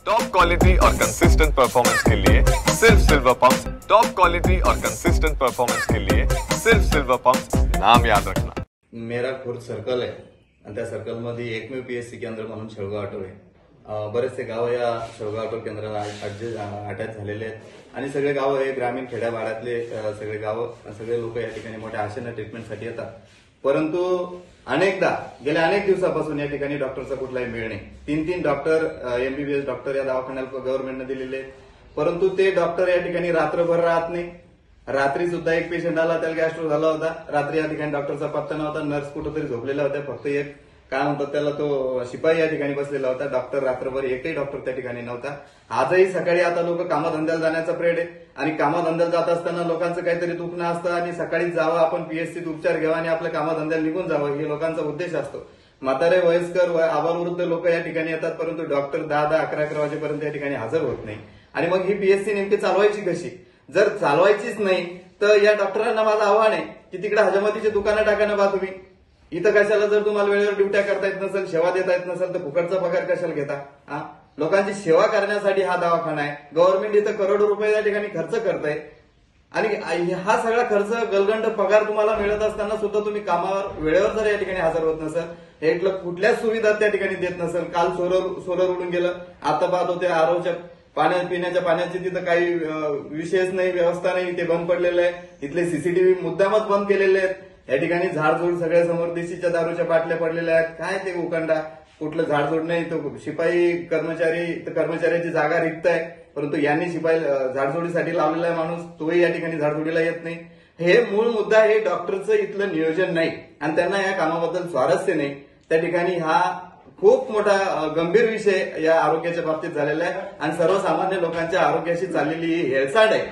Top quality और consistent performance के लिए सिर्फ सिल्वर पंप्स। टॉप क्वालिटी और कंसिस्टेंट परफॉर्मेंस के लिए सिर्फ सिल्वर पंप्स, नाम याद रखना। मेरा खुर्द सर्कल आहे आणि त्या सर्कलमध्ये एकमेव पीएससी केंद्र म्हणून शेळगाव ऑटो आहे। बरेचसे गाव या शेळगाव ऑटो केंद्राला अटॅच झालेले आहेत आणि सगळे गाव हे ग्रामीण खेड्यापाड्यातले सगळे गाव सगळे लोक या ठिकाणी मोठ्या आशेने ट्रीटमेंटसाठी येतात। परंतु अनेकदा गेल्या अनेक दिवसापासून या ठिकाणी डॉक्टरचा कुठलाही मेळ नाही। 3 डॉक्टर एमबीबीएस डॉक्टर या दवाखान्याला गव्हर्नमेंटने दिलेले, परंतु ते डॉक्टर या ठिकाणी रात्रभर राहत नाही। रात्री सुद्धा एक पेशंट आला, त्याला गॅस्ट्रो झाला होता, रात्री या ठिकाणी डॉक्टरचा पत्ता नव्हता, नर्स कुठेतरी झोपलेल्या होत्या, फक्त एक काय म्हणतात त्याला तो शिपाई या ठिकाणी बसलेला होता। डॉक्टर रात्रभर एकही डॉक्टर त्या ठिकाणी नव्हता। आजही सकाळी आता लोक कामाधंद्याला जाण्याचा प्रेड आहे आणि कामाधंद्याला जात असताना लोकांचं काहीतरी दुखणं असतं आणि सकाळी जावं आपण पीएचसीत उपचार घ्यावा आणि आपल्या कामाधंद्याला निघून जावं, हे लोकांचा उद्देश असतो। म्हातारे वयस्कर आबालवृद्ध लोक या ठिकाणी येतात, परंतु डॉक्टर 10, 11 वाजेपर्यंत या ठिकाणी हजर होत नाही। आणि मग ही पीएचसी नेमकी चालवायची कशी? जर चालवायचीच नाही तर या डॉक्टरांना माझं आव्हान आहे की तिकडे हजामतीची दुकानं टाका ना बा तुम्ही। इथं कशाला, जर तुम्हाला वेळेवर ड्युट्या करता येत नसेल, सेवा देता येत नसेल तर फुकटचा पगार कशाला घेता? लोकांची सेवा करण्यासाठी हा दवाखाना आहे। गव्हर्नमेंट इथं करोडो रुपये या ठिकाणी खर्च करतंय आणि हा सगळा खर्च गलगंड पगार तुम्हाला मिळत असताना सुद्धा तुम्ही कामावर वेळेवर जर या ठिकाणी हजर होत नसेल, एक कुठल्याच सुविधा त्या ठिकाणी देत नसेल। काल सोलर उडून गेलं, आता पाहत होते आरोच्या पिण्याच्या पाण्याची तिथं काही विशेष नाही, व्यवस्था नाही, ते बंद पडलेलं आहे। तिथले सीसीटीव्ही मुद्दामच बंद केलेले आहेत। या ठिकाणी झाडझूड सगळ्या समोर देशीच्या दारूच्या बाटल्या पडलेल्या आहेत। काय ते उकंडा, कुठलं झाडझूड नाही, तो शिपाई कर्मचाऱ्याची जागा रिक्त आहे, परंतु यांनी शिपाई झाडझोडीसाठी लावलेला आहे माणूस, तोही या ठिकाणी झाडझोडीला येत नाही। हे मूळ मुद्दा हे डॉक्टरचं इथलं नियोजन नाही आणि त्यांना या कामाबद्दल स्वारस्य नाही। त्या ठिकाणी हा खूप मोठा गंभीर विषय या आरोग्याच्या बाबतीत झालेला आहे आणि सर्वसामान्य लोकांच्या आरोग्याशी चाललेली ही हेळसांड आहे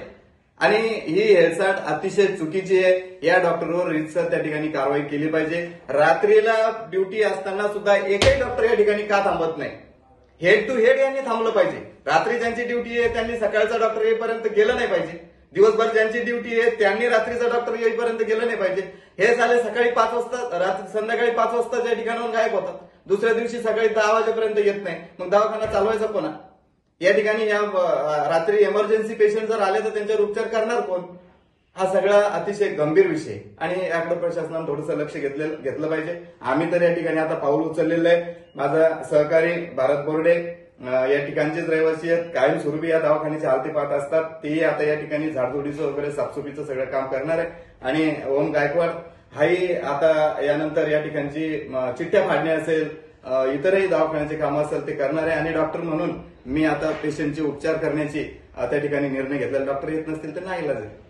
आणि ही हेळसांड अतिशय चुकीची आहे। या डॉक्टरवर रीतसर त्या ठिकाणी कारवाई केली पाहिजे। रात्रीला ड्युटी असताना सुद्धा एकही डॉक्टर या ठिकाणी का थांबत नाही? हेड टू हेड यांनी थांबलं पाहिजे। रात्री ज्यांची ड्युटी आहे त्यांनी सकाळचा डॉक्टर येईपर्यंत गेलं नाही पाहिजे। दिवसभर ज्यांची ड्युटी आहे त्यांनी रात्रीचा डॉक्टर येईपर्यंत गेलं नाही पाहिजे। हे झाले सकाळी 5 वाजता, संध्याकाळी 5 वाजता त्या ठिकाणाहून गायब होतात, दुसऱ्या दिवशी सकाळी 10 वाजेपर्यंत येत नाही, मग दवाखाना चालवायचा कोणा? या ठिकाणी या रात्री इमर्जन्सी पेशंट जर आले तर त्यांच्यावर उपचार करणार कोण? हा सगळा अतिशय गंभीर विषय आणि याकडे प्रशासनानं थोडंसं लक्ष घेतलं पाहिजे। आम्ही तर या ठिकाणी आता पाऊल उचललेलं आहे। माझा सहकारी भारत बोर्डे या ठिकाणचेच रहिवासी आहेत, कायमस्वरूपी या दवाखान्याची हालती पाहत असतात, तेही आता या ठिकाणी झाडझोडीचं वगैरे साफसुफीचं सगळं काम करणार आहे आणि ओम गायकवाड हाही आता यानंतर या ठिकाणची चिठ्ठ्या फाडणे असेल, इतरही दवाखान्याचे कामं असेल ते करणार आहे आणि डॉक्टर म्हणून मी आता पेशंटचे उपचार करण्याची त्या ठिकाणी निर्णय घेतला। डॉक्टर येत नसतील तर नाही इलाज आहे।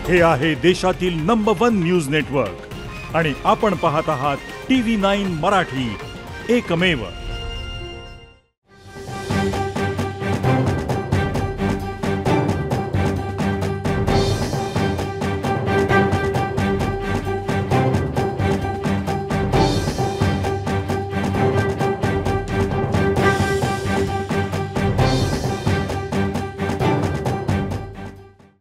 हे आहे देशातील नंबर 1 न्यूज नेटवर्क आणि आपण पाहत आहात TV9 मराठी, एकमेव।